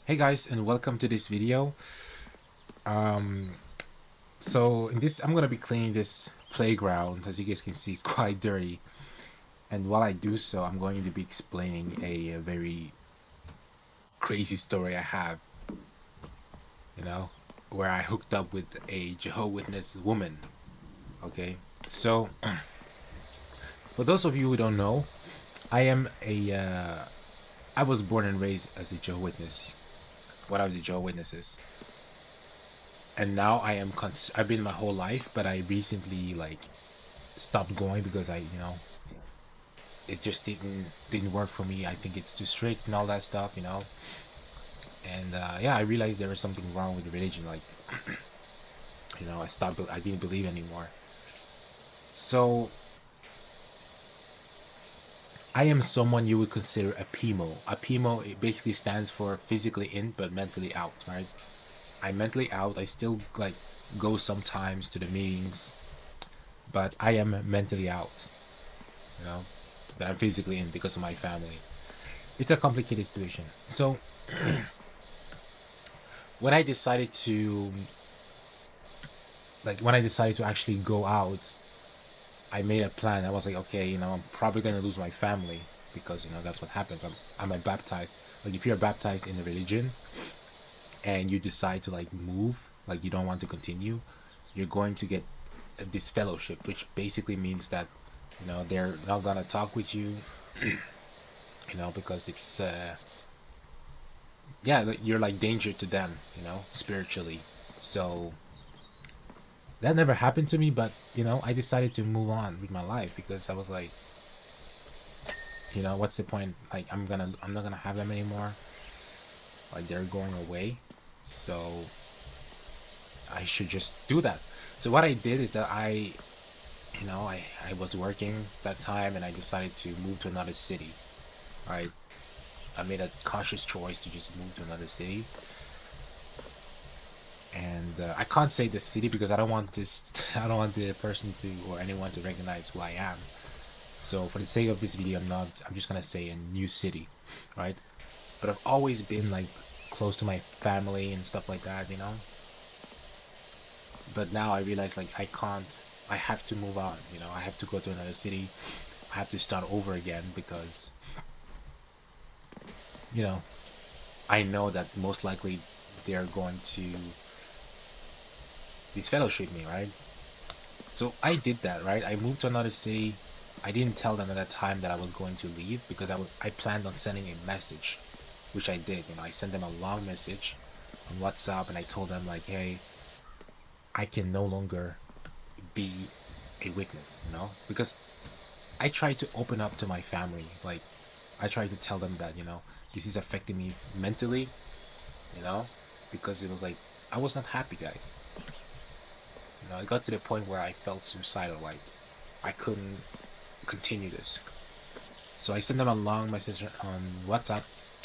Hey guys, and welcome to this video. Um, so in this, I'm gonna be cleaning this playground. As you guys can see, it's quite dirty. And while I do so, I'm going to be explaining a very crazy story I have. You know, where I hooked up with a Jehovah Witness woman. Okay, so for those of you who don't know, I am a I was born and raised as a Jehovah Witness. What are the Jehovah Witnesses? And now I've been my whole life, but I recently stopped going because it just didn't work for me. I think it's too strict and all that stuff. And yeah, I realized there was something wrong with the religion. I didn't believe anymore. So I am someone you would consider a PMO. A PMO, it basically stands for physically in but mentally out, right? I'm mentally out. I still go sometimes to the meetings, but I am mentally out. You know, but I'm physically in because of my family. It's a complicated situation. So when I decided to actually go out, I made a plan. I was like, okay, I'm probably gonna lose my family because that's what happens. I'm a baptized. Like if you're baptized in the religion and you decide to move, like you don't want to continue, you're going to get this fellowship, which basically means that they're not gonna talk with you, because it's yeah, you're like danger to them, spiritually. So that never happened to me, but I decided to move on with my life because I was like, what's the point? Like I'm not gonna have them anymore. Like they're going away, so I should just do that. So what I did is that I was working that time and I decided to move to another city. Right, I made a conscious choice to just move to another city, and I can't say the city because I don't want this. I don't want the person to or anyone to recognize who I am. So for the sake of this video, I'm just gonna say a new city, right? But I've always been close to my family and stuff like that. But now I realize I can't. I have to move on. I have to go to another city. I have to start over again because you know I know that most likely they're going to disfellowship me, right? So I did that, right? I moved to another city. I didn't tell them at that time that I was going to leave because I planned on sending a message, which I did. I sent them a long message on WhatsApp and I told them hey, I can no longer be a witness, because I tried to open up to my family. I tried to tell them that this is affecting me mentally, you know, because it was I was not happy, guys. It got to the point where I felt suicidal. I couldn't continue this. So I sent them a long message on WhatsApp.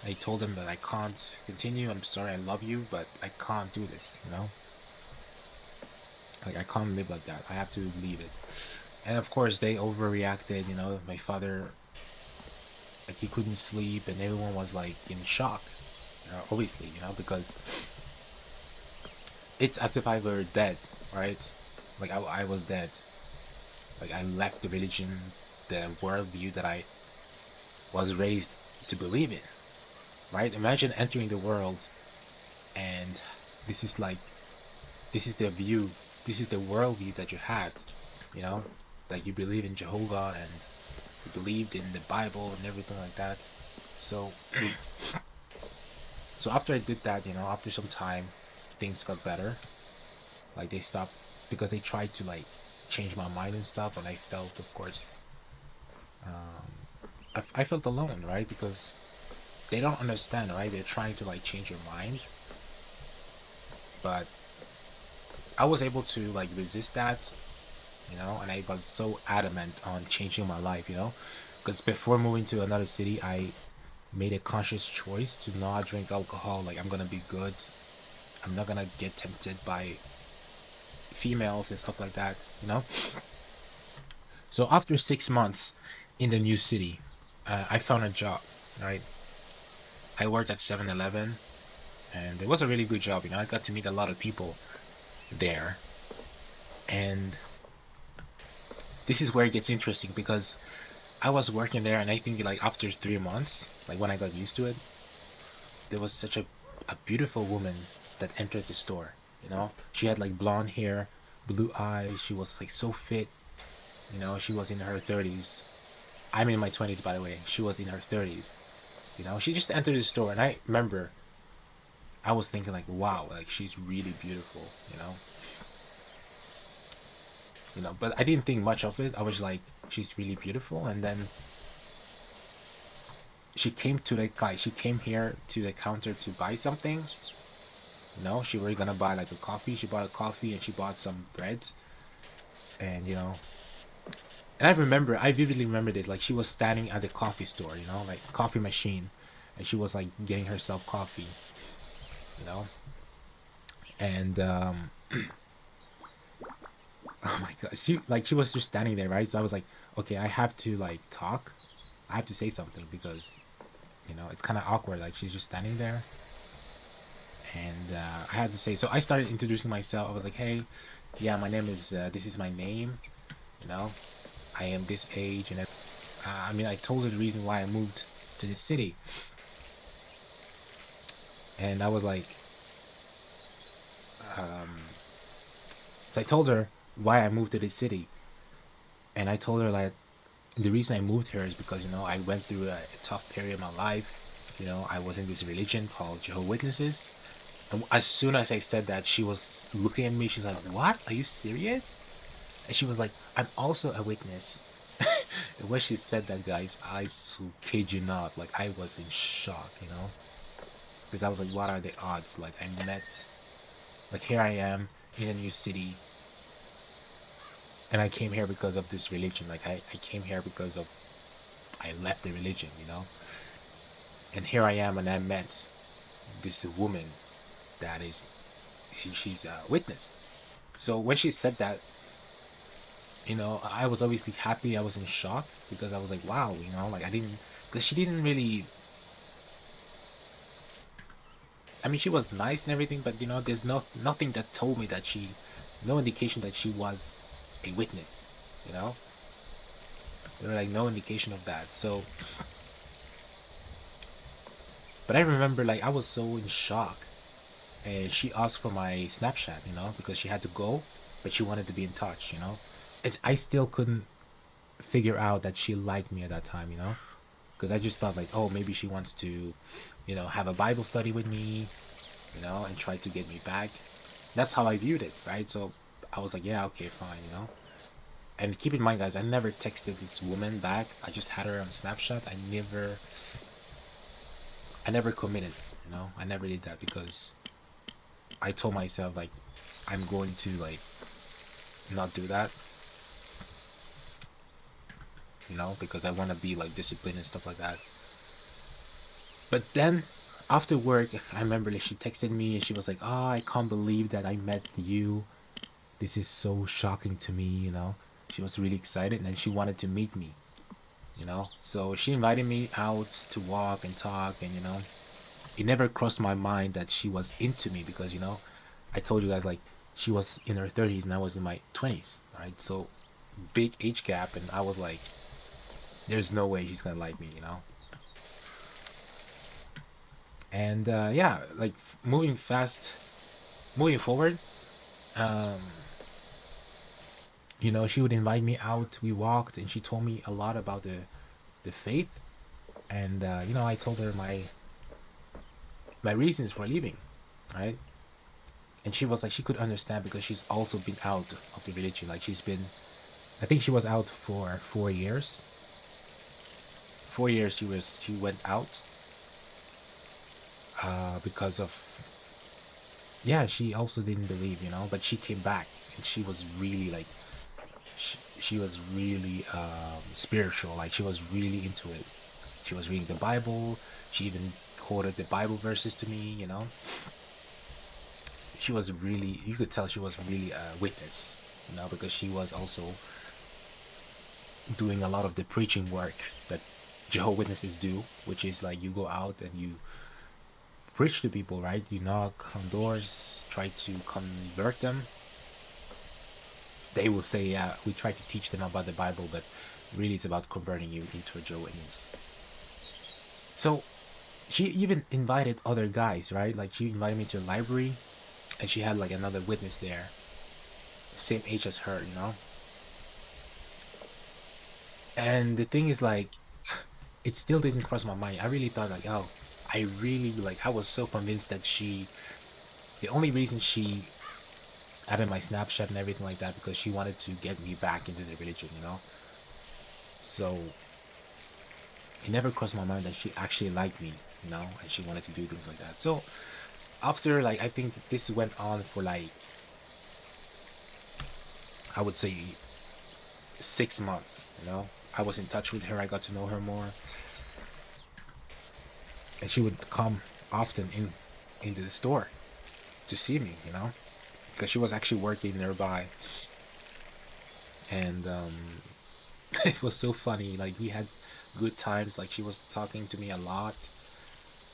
I told them that I can't continue. I'm sorry, I love you, but I can't do this. I can't live like that. I have to leave it. And of course, they overreacted. My father, he couldn't sleep, and everyone was in shock. Obviously, because it's as if I were dead, right? I was dead. I left the religion, the worldview that I was raised to believe in, right? Imagine entering the world and this is this is the view, this is the worldview that you had, you know, you believe in Jehovah and you believed in the Bible and everything like that. So, so after I did that, after some time, things got better. They stopped because they tried to change my mind and stuff, and I felt, of course, I felt alone, right? Because they don't understand, right? They're trying to change your mind, but I was able to resist that, and I was so adamant on changing my life, because before moving to another city, I made a conscious choice to not drink alcohol. I'm gonna be good. I'm not gonna get tempted by females and stuff like that. So after 6 months in the new city, I found a job, right? I worked at 7-Eleven. and it was a really good job. I got to meet a lot of people there, and this is where it gets interesting because I was working there, and I think like after 3 months, like when I got used to it, there was such a beautiful woman that entered the store. She had like blonde hair, blue eyes. She was like so fit. She was in her 30s. I'm in my 20s, by the way. She was in her 30s. She just entered the store, and I remember I was thinking like, wow, like she's really beautiful. But I didn't think much of it. I was like, she's really beautiful, and then she came here to the counter to buy something. She was gonna buy like a coffee. She bought a coffee and she bought some bread, and and I vividly remember this. Like she was standing at the coffee store, like coffee machine, and she was like getting herself coffee, you know, and oh my god, she was just standing there, right? So I was like, okay, I have to like talk, I have to say something because it's kind of awkward. Like she's just standing there, and I had to say. So I started introducing myself. I was like, hey, yeah, my name is this is my name, you know, I am this age, and I mean, I told her the reason why I moved to this city, and I was like, so I told her why I moved to this city, and I told her like the reason I moved here is because I went through a tough period in my life. I was in this religion called Jehovah Witnesses, and as soon as I said that, she was looking at me. She's like, "What? Are you serious?" And she was like, "I'm also a witness." And when she said that, guys, I kid you not, like I was in shock, because I was like, "What are the odds?" Like I met, like here I am in a new city, and I came here because of this religion. Like I came here because of I left the religion. And here I am, and I met this woman that is she's a witness. So when she said that, I was obviously happy. I was in shock because I was like, wow, like I didn't, because she didn't really. I mean, she was nice and everything, but there's nothing that told me that no indication that she was a witness. You know, there were like no indication of that. So, but I remember like I was so in shock, and she asked for my Snapchat, because she had to go, but she wanted to be in touch. I still couldn't figure out that she liked me at that time. Because I just thought like, oh, maybe she wants to, have a Bible study with me, and try to get me back. That's how I viewed it, right? So I was like, yeah, okay, fine. And keep in mind, guys, I never texted this woman back. I just had her on Snapchat. I never committed. I never did that because I told myself like, I'm going to like not do that. Because I want to be like disciplined and stuff like that. But then after work, I remember like, she texted me and she was like, "Oh, I can't believe that I met you. This is so shocking to me." She was really excited and then she wanted to meet me. So she invited me out to walk and talk, and it never crossed my mind that she was into me because I told you guys like she was in her 30s and I was in my 20s, right? So big age gap, and I was like, there's no way she's gonna like me. And yeah, like moving forward, um she would invite me out. We walked and she told me a lot about the faith, and I told her my reasons for leaving, right? And she was like, she could understand because she's also been out of the religion. Like I think she was out for 4 years. 4 years she went out because of, yeah, she also didn't believe, but she came back and she was really like she was really spiritual. Like she was really into it. She was reading the Bible. She even quoted the Bible verses to me. She was really, you could tell she was really a witness, because she was also doing a lot of the preaching work that Jehovah Witnesses do, which is like you go out and you preach to people, right? You knock on doors, try to convert them. They will say, yeah, we try to teach them about the Bible, but really it's about converting you into a Jehovah's Witness. So she even invited other guys, right? Like she invited me to a library, and she had like another witness there, same age as her, you know. And the thing is, like, it still didn't cross my mind. I really thought, like, oh, I really, like, I was so convinced that the only reason she added my Snapchat and everything like that, because she wanted to get me back into the religion, you know. So it never crossed my mind that she actually liked me, you know, and she wanted to do things like that. So after, like, I think this went on for like, I would say 6 months, you know. I was in touch with her, I got to know her more, and she would come often into the store to see me, you know, because she was actually working nearby. And it was so funny, like we had good times, like she was talking to me a lot.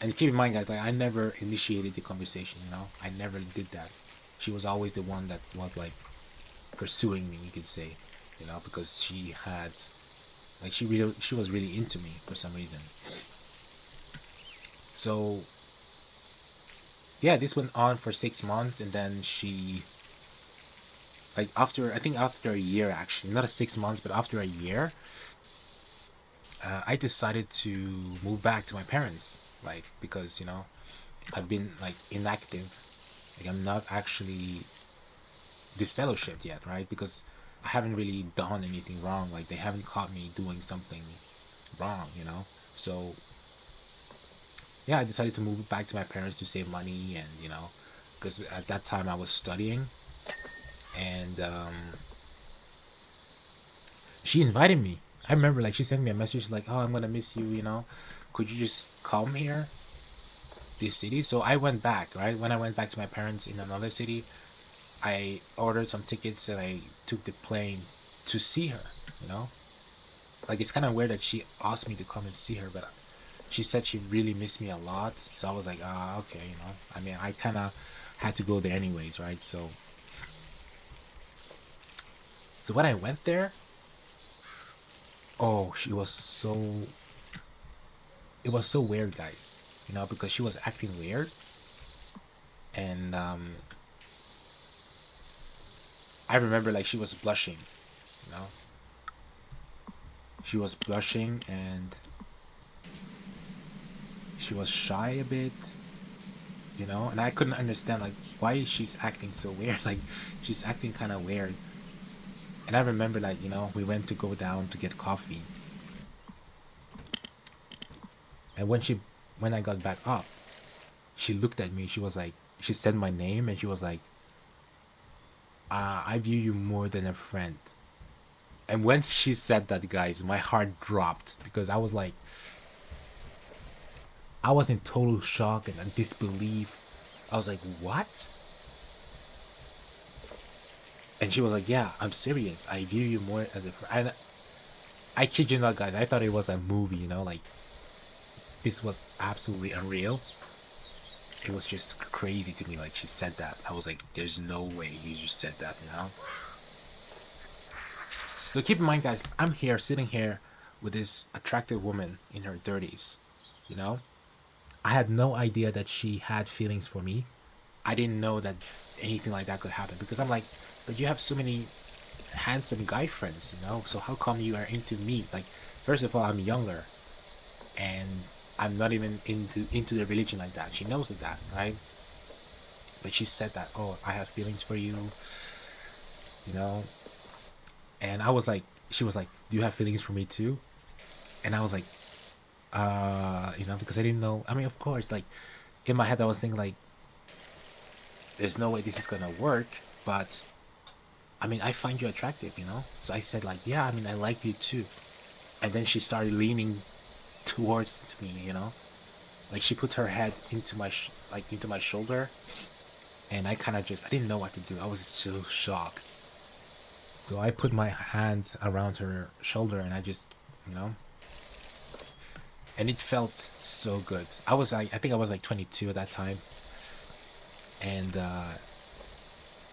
And keep in mind, guys, like I never initiated the conversation, you know, I never did that. She was always the one that was like pursuing me, you could say, you know, because she had, like, she was really into me for some reason. So yeah, this went on for 6 months, and then she, like, after, I think after a year, actually not a 6 months, but after a year, I decided to move back to my parents, like, because, you know, I've been like inactive, like I'm not actually disfellowshipped yet, right? Because I haven't really done anything wrong, like they haven't caught me doing something wrong, you know. So yeah, I decided to move back to my parents to save money, and you know, because at that time I was studying. And she invited me. I remember, like, she sent me a message like, "Oh, I'm gonna miss you. You know, could you just come here, this city?" So I went back. Right when I went back to my parents in another city, I ordered some tickets and I took the plane to see her. You know, like it's kind of weird that she asked me to come and see her, but she said she really missed me a lot. So I was like, ah, okay. You know, I mean, I kind of had to go there anyways, right? So when I went there, oh, she was so, it was so weird, guys, you know, because she was acting weird. And I remember, like, she was blushing, you know, she was blushing, and she was shy a bit, you know, and I couldn't understand, like, why she's acting so weird. Like, she's acting kind of weird. And I remember, like, you know, we went to go down to get coffee, and when I got back up, she looked at me, she was like, she said my name, and she was like, I view you more than a friend. And once she said that, guys, my heart dropped, because I was in total shock and disbelief. I was like, what? And she was like, yeah, I'm serious. I view you more as a friend. And I kid you not, guys, I thought it was a movie, you know, like, this was absolutely unreal. It was just crazy to me, like, she said that. I was like, there's no way you just said that, you know? So keep in mind, guys, I'm here, sitting here with this attractive woman in her 30s, you know? I had no idea that she had feelings for me. I didn't know that anything like that could happen, because I'm like, but you have so many handsome guy friends, you know? So how come you are into me? Like, first of all, I'm younger, and I'm not even into the religion like that. She knows that, right? But she said that, oh, I have feelings for you know? And I was like, she was like, do you have feelings for me too? And I was like, you know, because I didn't know. I mean, of course, like, in my head, I was thinking, like, there's no way this is gonna work, but I mean, I find you attractive, you know? So I said, like, yeah, I mean, I like you too. And then she started leaning towards me, you know? Like, she put her head into into my shoulder, and I kind of just, I didn't know what to do. I was so shocked. So I put my hand around her shoulder, and I just, you know, and it felt so good. I was like, I think I was like 22 at that time, and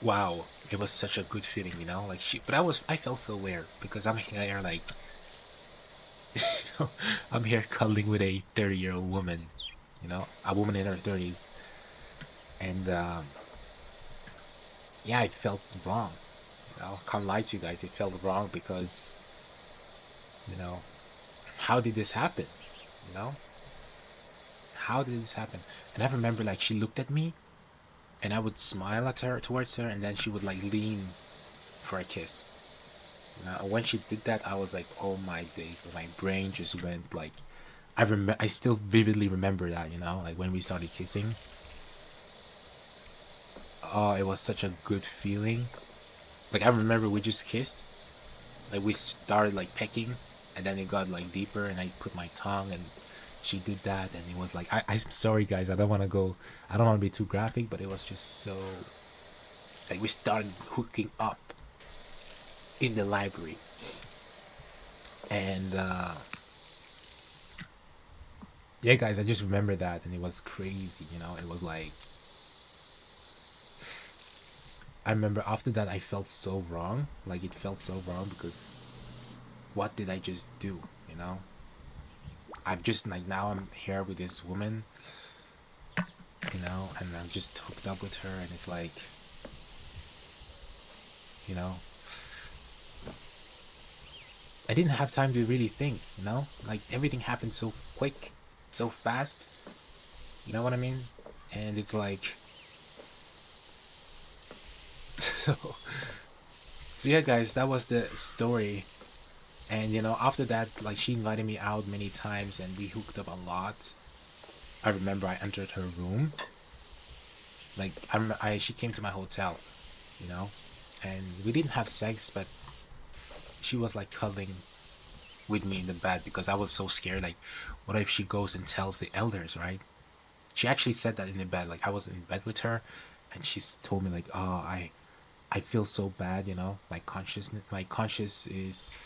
wow, it was such a good feeling, you know. Like she, but I felt so weird because I'm here like, you know, I'm here cuddling with a 30-year-old woman, you know, a woman in her 30s, and yeah, it felt wrong. You know, can't lie to you guys, it felt wrong because, you know, how did this happen? You know, how did this happen? And I remember like she looked at me, and I would smile at her towards her, and then she would like lean for a kiss. You know, when she did that, I was like, oh my days, my brain just went like, I still vividly remember that, you know, like when we started kissing. Oh, it was such a good feeling. Like I remember we just kissed, like we started like pecking, and then it got like deeper, and I put my tongue, and she did that, and it was like, I'm sorry guys, I don't want to be too graphic, but it was just so, like we started hooking up in the library, and yeah guys, I just remember that, and it was crazy, you know. It was like, I remember after that I felt so wrong, like it felt so wrong because what did I just do, you know? I've just like, now I'm here with this woman, you know, and I'm just hooked up with her, and it's like, you know, I didn't have time to really think, you know, like everything happened so quick, so fast, you know what I mean? And it's like, so yeah guys, that was the story. And you know, after that, like she invited me out many times, and we hooked up a lot. I remember I entered her room, like she came to my hotel, you know, and we didn't have sex, but she was like cuddling with me in the bed because I was so scared. Like, what if she goes and tells the elders, right? She actually said that in the bed. Like, I was in bed with her, and she told me like, "Oh, I feel so bad, you know. My conscience is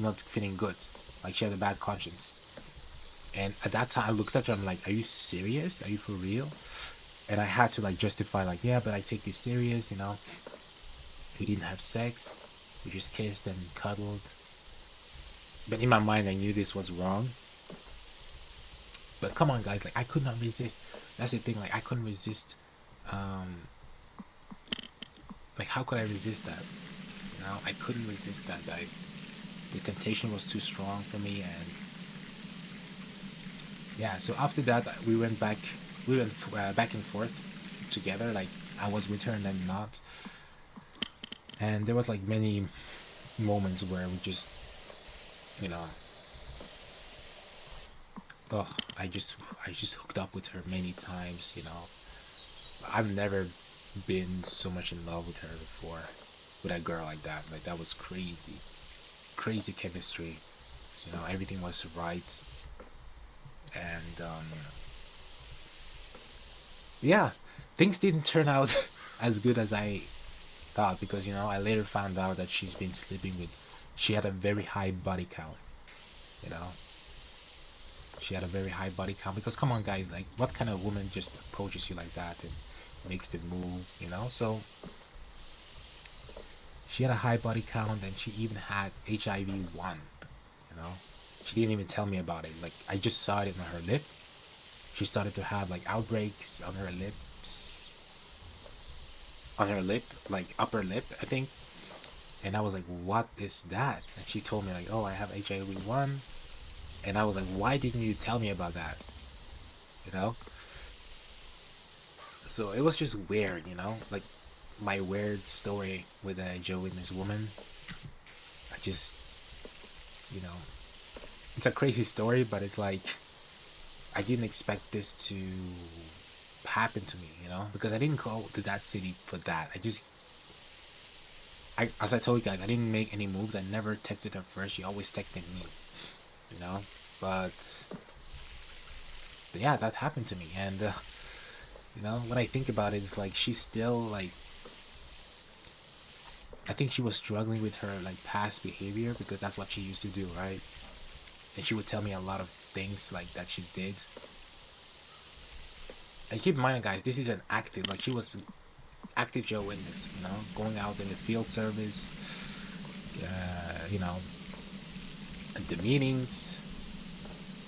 not feeling good. Like, she had a bad conscience." And at that time, I looked at her. I'm like, "Are you serious? Are you for real?" And I had to like justify, like, "Yeah, but I take you serious, you know. We didn't have sex. We just kissed and cuddled." But in my mind, I knew this was wrong. But come on, guys, like I could not resist. That's the thing. Like I couldn't resist. Um, like how could I resist that? You know, I couldn't resist that, guys. The temptation was too strong for me, and yeah. So after that, we went back. We went back and forth together. Like I was with her and then not. And there was like many moments where we just, you know, oh, I just hooked up with her many times. You know, I've never been so much in love with her before, with a girl like that. Like that was crazy, crazy chemistry. You know, everything was right, and yeah, things didn't turn out as good as I thought because you know I later found out that she's been sleeping with. She had a very high body count. You know, she had a very high body count because come on, guys, like what kind of woman just approaches you like that and makes the move? You know, so she had a high body count and she even had HIV 1. You know, she didn't even tell me about it. Like I just saw it on her lip. She started to have like outbreaks on her lips, on her lip, like upper lip, I think. And I was like, "What is that?" And she told me like, "Oh, I have HIV 1." And I was like, "Why didn't you tell me about that?" You know. So it was just weird, you know, like my weird story with a Joe and this woman. I just, you know, it's a crazy story, but it's like I didn't expect this to happen to me, you know, because I didn't go to that city for that. As I told you guys, I didn't make any moves. I never texted her first. She always texted me, you know. But, but yeah, that happened to me, and you know, when I think about it, it's like she's still like. I think she was struggling with her like past behavior because that's what she used to do, right? And she would tell me a lot of things like that she did. And keep in mind, guys, this is an active, like she was active Joe witness, you know, going out in the field service, you know, at the meetings,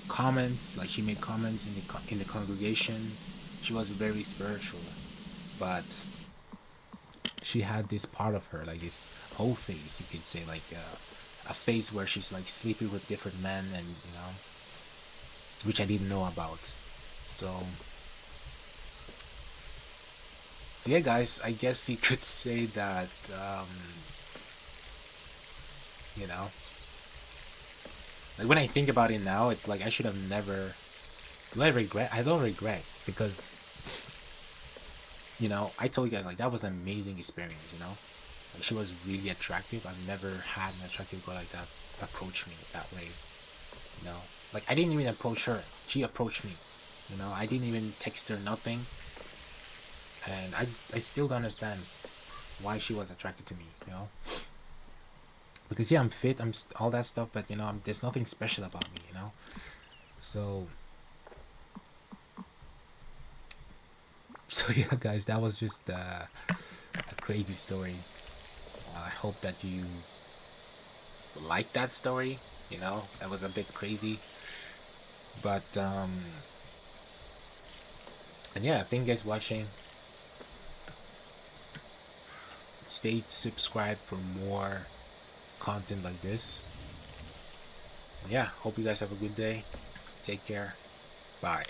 comments, like she made comments in the congregation. She was very spiritual, but she had this part of her, like this whole face, you could say, like a face where she's like sleeping with different men, and you know, which I didn't know about. So yeah, guys, I guess you could say that, you know, like when I think about it now, it's like I should have never. Do I regret? I don't regret, because you know, I told you guys, like, that was an amazing experience. You know, like she was really attractive. I've never had an attractive girl like that approach me that way. You know, like I didn't even approach her. She approached me. You know, I didn't even text her, nothing. And I still don't understand why she was attracted to me. You know, because yeah, I'm fit, all that stuff, but you know, there's nothing special about me. You know, so yeah, guys, that was just a crazy story. I hope that you like that story. You know, that was a bit crazy, but and yeah, thank you guys for watching. Stay subscribed for more content like this. Yeah, hope you guys have a good day. Take care. Bye.